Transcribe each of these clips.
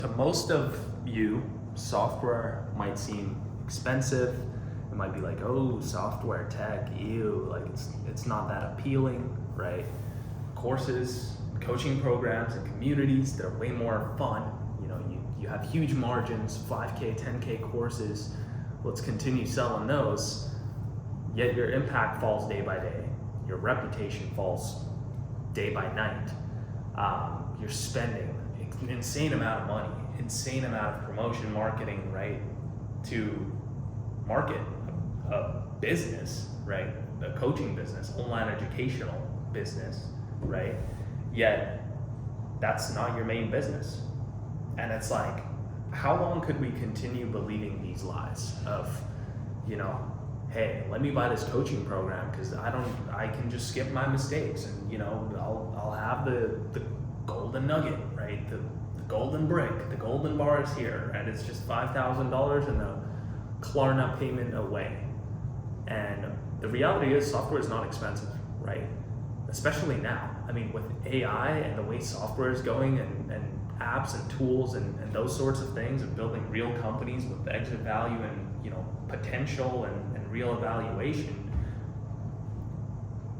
To most of you, software might seem expensive. It might be like, oh, software tech, ew, like it's not that appealing, right? Courses, coaching programs, and communities, they're way more fun. You have huge margins, 5K, 10K courses. Let's continue selling those. Yet your impact falls day by day. Your reputation falls day by night. You're spending an insane amount of money, insane amount of promotion, marketing, right, to market a business, right, a coaching business, online educational business, right, yet that's not your main business. And it's like, how long could we continue believing these lies of, hey, let me buy this coaching program because I can just skip my mistakes and I'll have the golden nugget, right? The golden brick, the golden bar is here, and it's just $5,000 and a Klarna payment away. And the reality is software is not expensive, right? Especially now. I mean, with AI and the way software is going and apps and tools and those sorts of things, and building real companies with exit value and potential and real evaluation,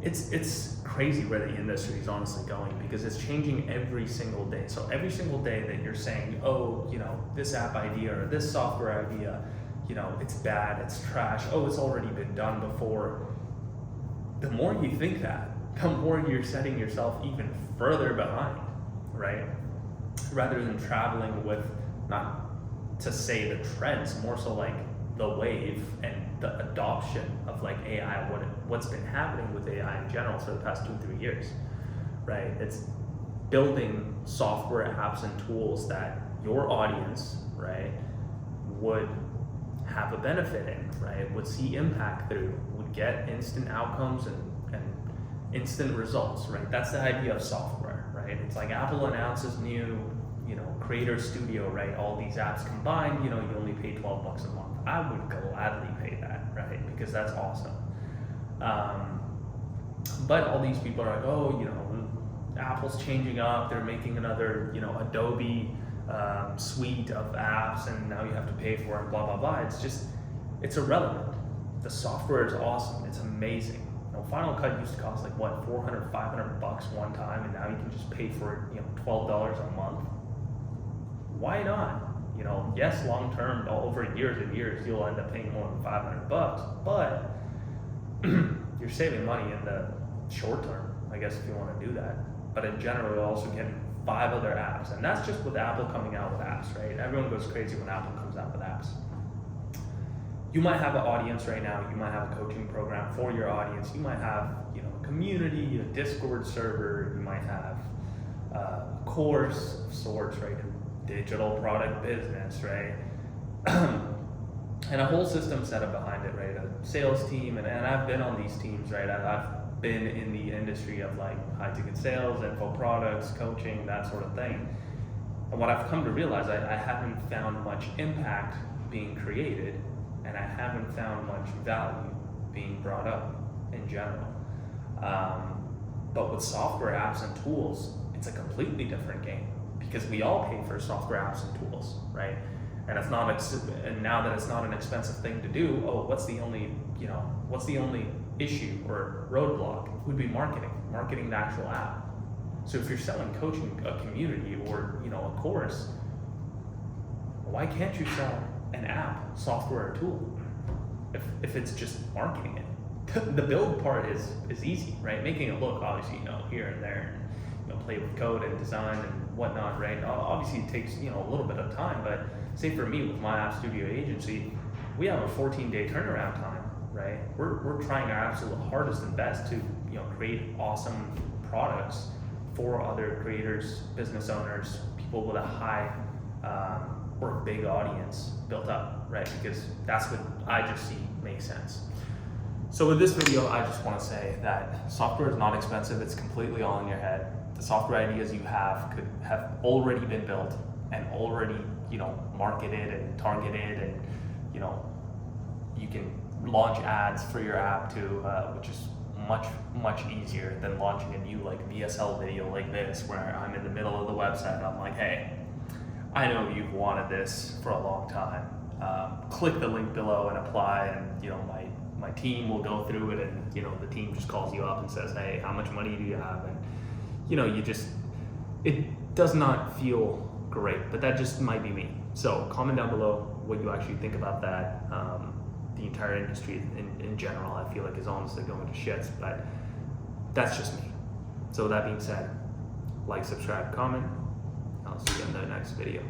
it's crazy where the industry is honestly going, because it's changing every single day. So every single day that you're saying, oh, this app idea or this software idea, it's bad, it's trash, oh, it's already been done before. The more you think that, the more you're setting yourself even further behind, right? Rather than traveling with, not to say the trends, more so like the wave and the adoption of like AI, what's been happening with AI in general for the past 2-3 years, right? It's building software, apps, and tools that your audience, right, would have a benefit in, right, would see impact through, would get instant outcomes and instant results, right? That's the idea of software, right? It's like Apple announces new, Creator Studio, right? All these apps combined, you only pay $12 a month. I would gladly pay that, right? Because that's awesome. But all these people are like, oh, Apple's changing up. They're making another, Adobe suite of apps, and now you have to pay for it, blah, blah, blah. It's irrelevant. The software is awesome. It's amazing. Final Cut used to cost like what, $400, $500 one time, and now you can just pay for it, $12 a month. Why not? Yes, long term, over years and years, you'll end up paying more than $500, but you're saving money in the short term, I guess, if you want to do that. But in general, you're also getting 5 other apps, and that's just with Apple coming out with apps, right? Everyone goes crazy when Apple comes out with apps. You might have an audience right now, you might have a coaching program for your audience, you might have a community, a Discord server, you might have a course of sorts, right? A digital product business, right? And a whole system set up behind it, right? A sales team, and I've been on these teams, right? I've been in the industry of like high ticket sales, info products, coaching, that sort of thing. And what I've come to realize, I haven't found much impact being created, and I haven't found much value being brought up in general. But with software, apps, and tools, it's a completely different game, because we all pay for software, apps, and tools, right? And it's not, and now that it's not an expensive thing to do, what's the only issue or roadblock? Would be marketing the actual app. So if you're selling coaching, a community, or a course, why can't you sell an app, software, or tool if it's just marketing it? The build part is easy, right? Making it look, obviously, here and there, and play with code and design and whatnot, right? Obviously it takes a little bit of time, but say for me with my App Studio agency, we have a 14-day turnaround time, right? We're trying our absolute hardest and best to create awesome products for other creators, business owners, people with a high or a big audience built up, right? Because that's what I just see makes sense. So with this video, I just want to say that software is not expensive. It's completely all in your head. The software ideas you have could have already been built and already, marketed and targeted, and, you can launch ads for your app too, which is much easier than launching a new VSL video like this, where I'm in the middle of the website and I'm like, hey, I know you've wanted this for a long time. Click the link below and apply, and my team will go through it, and the team just calls you up and says, hey, how much money do you have? And it does not feel great, but that just might be me. So comment down below what you actually think about that. The entire industry in general, I feel like, is honestly going to shits, but that's just me. So with that being said, like, subscribe, comment. I'll see you in the next video.